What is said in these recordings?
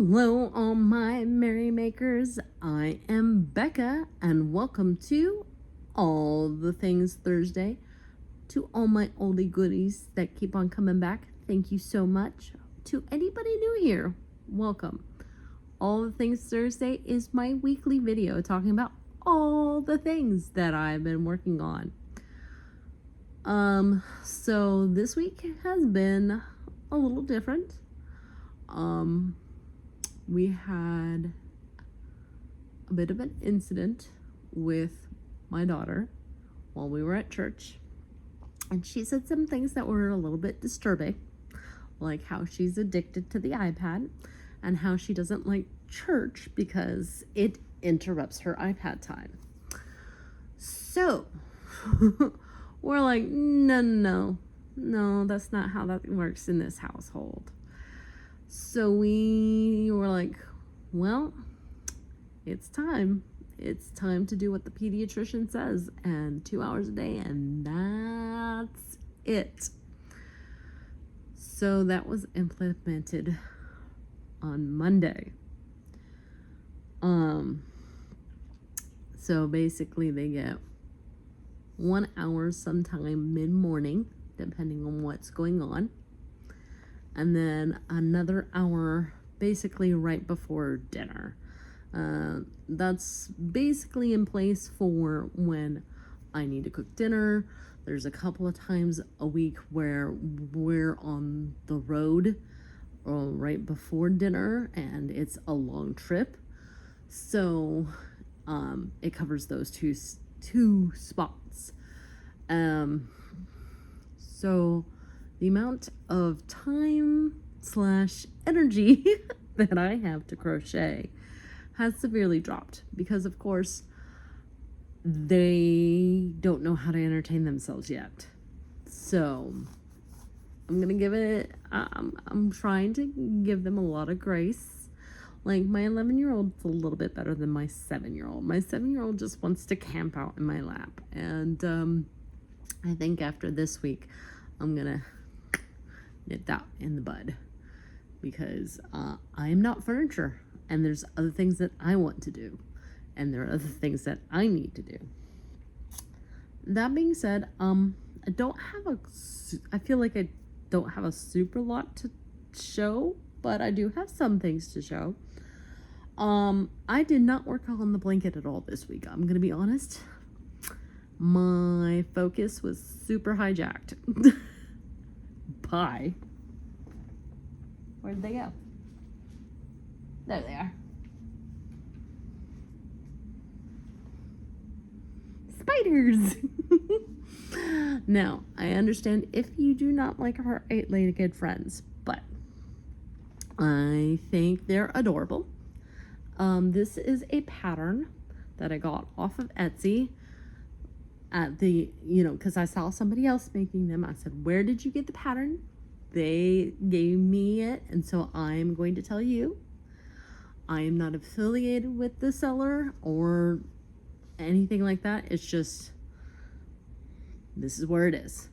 Hello, all my merrymakers. I am Becca, and welcome to All the Things Thursday. To all my oldie goodies that keep on coming back, thank you so much. To anybody new here, welcome. All the Things Thursday is my weekly video talking about all the things that I've been working on. So this week has been a little different. We had a bit of an incident with my daughter while we were at church, and she said some things that were a little bit disturbing, like how she's addicted to the iPad and how she doesn't like church because it interrupts her iPad time. So we're like, no, that's not how that works in this household. So we were like, well, it's time. It's time to do what the pediatrician says, and 2 hours a day, and that's it. So that was implemented on Monday. So basically they get 1 hour sometime mid-morning, depending on what's going on. And then another hour basically right before dinner. That's basically in place for when I need to cook dinner. There's a couple of times a week where we're on the road right before dinner and it's a long trip. So it covers those two spots. So the amount of time / energy that I have to crochet has severely dropped because, of course, they don't know how to entertain themselves yet. So I'm gonna give it, I'm trying to give them a lot of grace. Like, my 11-year-old's a little bit better than my 7-year-old. My 7-year-old just wants to camp out in my lap. And I think after this week, I'm gonna nip that in the bud, because I am not furniture, and there's other things that I want to do, and there are other things that I need to do. That being said, I feel like I don't have a super lot to show, but I do have some things to show. I did not work on the blanket at all this week. I'm gonna be honest. My focus was super hijacked. Bye. Where'd they go? There they are. Spiders! Now, I understand if you do not like our 8-legged friends, but I think they're adorable. This is a pattern that I got off of Etsy at the, because I saw somebody else making them. I said, where did you get the pattern? They gave me it, and so I'm going to tell you. I am not affiliated with the seller or anything like that. It's just, this is where it is.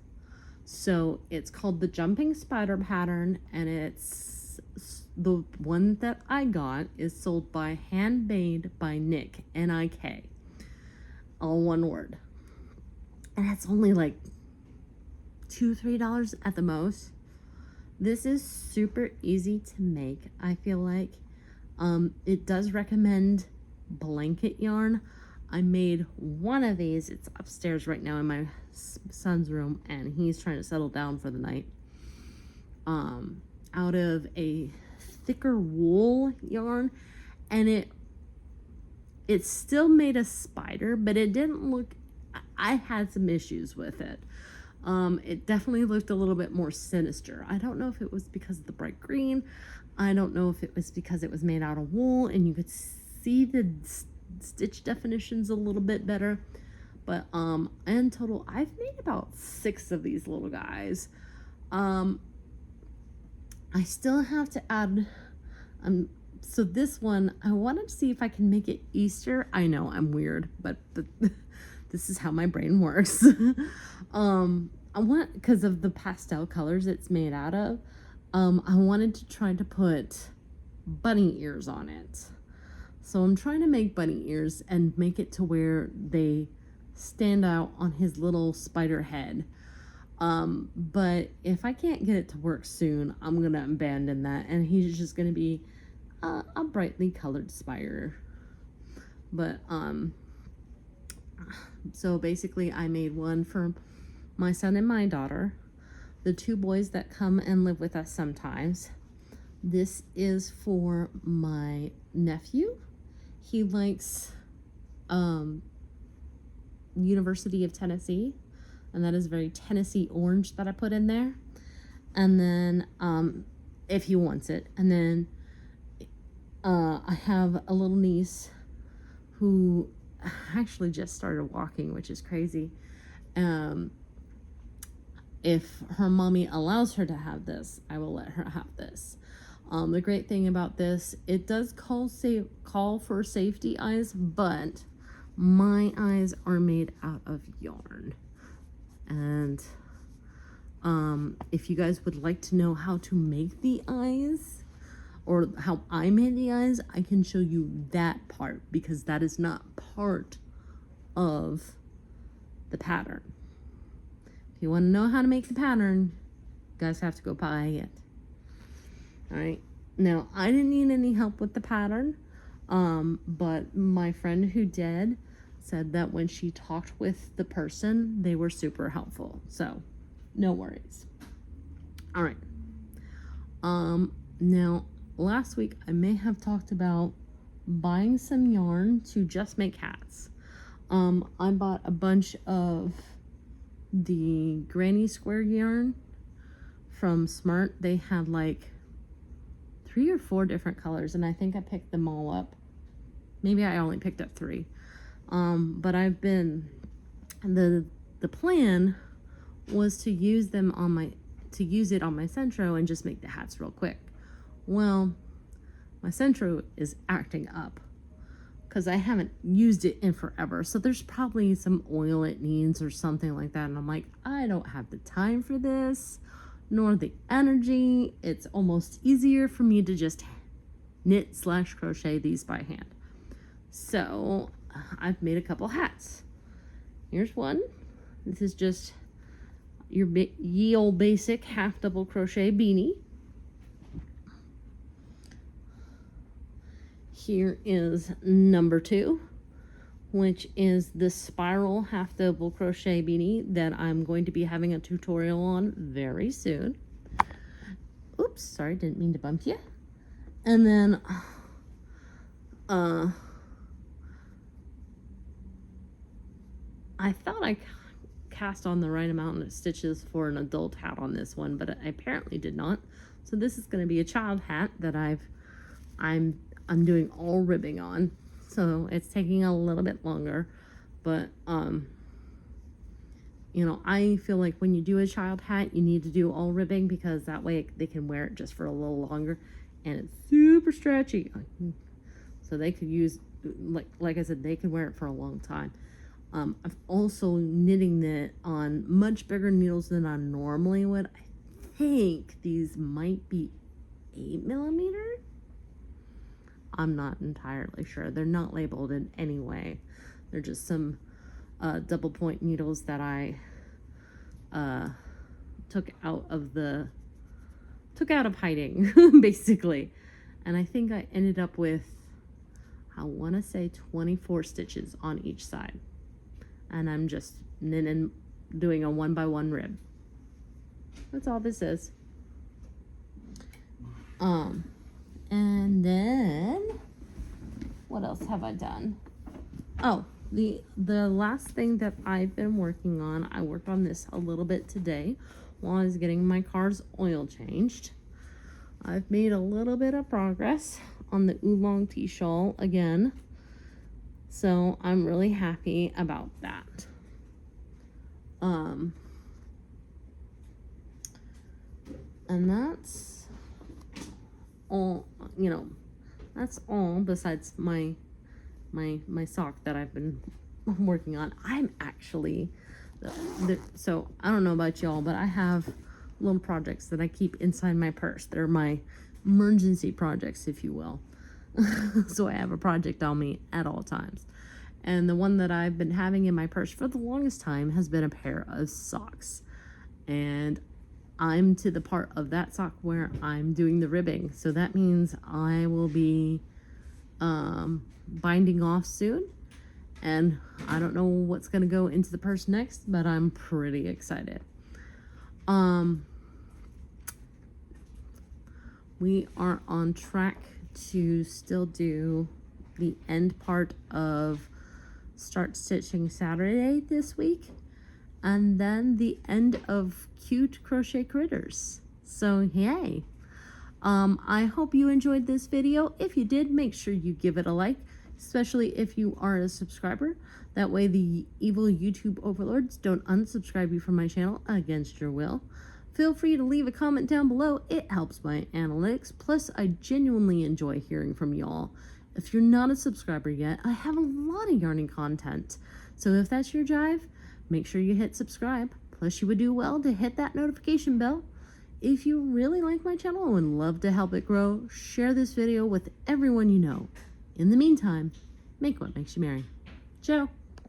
So it's called the Jumping Spider pattern, and it's the one that I got is sold by Handmade by Nick, N-I-K, all one word. And it's only like $2-3 at the most. This is super easy to make, I feel like. It does recommend blanket yarn. I made one of these. It's upstairs right now in my son's room, and he's trying to settle down for the night. Out of a thicker wool yarn, and it still made a spider, but it didn't look, I had some issues with it. It definitely looked a little bit more sinister. I don't know if it was because of the bright green. I don't know if it was because it was made out of wool and you could see the stitch definitions a little bit better. But in total, I've made about 6 of these little guys. I still have to add, so this one, I wanted to see if I can make it Easter. I know I'm weird, but this is how my brain works. I want, because of the pastel colors it's made out of, I wanted to try to put bunny ears on it. So I'm trying to make bunny ears and make it to where they stand out on his little spider head. But if I can't get it to work soon, I'm gonna abandon that, and he's just gonna be a brightly colored spider. But so basically I made one for my son and my daughter, the two boys that come and live with us sometimes. This is for my nephew. He likes University of Tennessee, and that is very Tennessee orange that I put in there. And then if he wants it, and then I have a little niece who actually just started walking, which is crazy. If her mommy allows her to have this, I will let her have this. The great thing about this, it does call for safety eyes, but my eyes are made out of yarn. And if you guys would like to know how to make the eyes, or how I made the eyes, I can show you that part, because that is not part of the pattern. If you want to know how to make the pattern, you guys have to go buy it. Alright, now I didn't need any help with the pattern, but my friend who did said that when she talked with the person, they were super helpful, so no worries. Alright, now last week I may have talked about buying some yarn to just make hats. I bought a bunch of the granny square yarn from Smart. They had like 3 or 4 different colors, and I think I picked them all up. Maybe I only picked up 3. But I've been, the plan was to use them on my, it on my Centro and just make the hats real quick. Well, my Centro is acting up because I haven't used it in forever. So there's probably some oil it needs or something like that. And I'm like, I don't have the time for this, nor the energy. It's almost easier for me to just knit/crochet these by hand. So I've made a couple hats. Here's one. This is just your ye old basic half double crochet beanie. Here is number 2, which is the spiral half double crochet beanie that I'm going to be having a tutorial on very soon. Oops, sorry, didn't mean to bump you. And then I thought I cast on the right amount of stitches for an adult hat on this one, but I apparently did not. So this is going to be a child hat that I'm doing all ribbing on, so it's taking a little bit longer, but you know, I feel like when you do a child hat, you need to do all ribbing, because that way they can wear it just for a little longer, and it's super stretchy, so they could use, like I said, they can wear it for a long time. I've also knitting it on much bigger needles than I normally would. I think these might be 8mm. I'm not entirely sure. They're not labeled in any way. They're just some double point needles that I took out of hiding basically. And I think I ended up with, I want to say 24 stitches on each side. And I'm just knitting, doing a 1x1 rib. That's all this is. And then what else have I done? Oh, the last thing that I've been working on, I worked on this a little bit today while I was getting my car's oil changed. I've made a little bit of progress on the oolong tea shawl again, so I'm really happy about that. And that's all, you know, that's all besides my sock that I've been working on. I'm actually, so I don't know about y'all, but I have little projects that I keep inside my purse. They're my emergency projects, if you will. So I have a project on me at all times. And the one that I've been having in my purse for the longest time has been a pair of socks. And I'm to the part of that sock where I'm doing the ribbing. So that means I will be binding off soon. And I don't know what's going to go into the purse next, but I'm pretty excited. We are on track to still do the end part of Start Stitching Saturday this week, and then the end of Cute Crochet Critters. So yay. I hope you enjoyed this video. If you did, make sure you give it a like, especially if you are a subscriber. That way the evil YouTube overlords don't unsubscribe you from my channel against your will. Feel free to leave a comment down below. It helps my analytics. Plus, I genuinely enjoy hearing from y'all. If you're not a subscriber yet, I have a lot of yarning content. So if that's your jive, make sure you hit subscribe. Plus, you would do well to hit that notification bell. If you really like my channel and would love to help it grow, share this video with everyone you know. In the meantime, make what makes you merry. Ciao.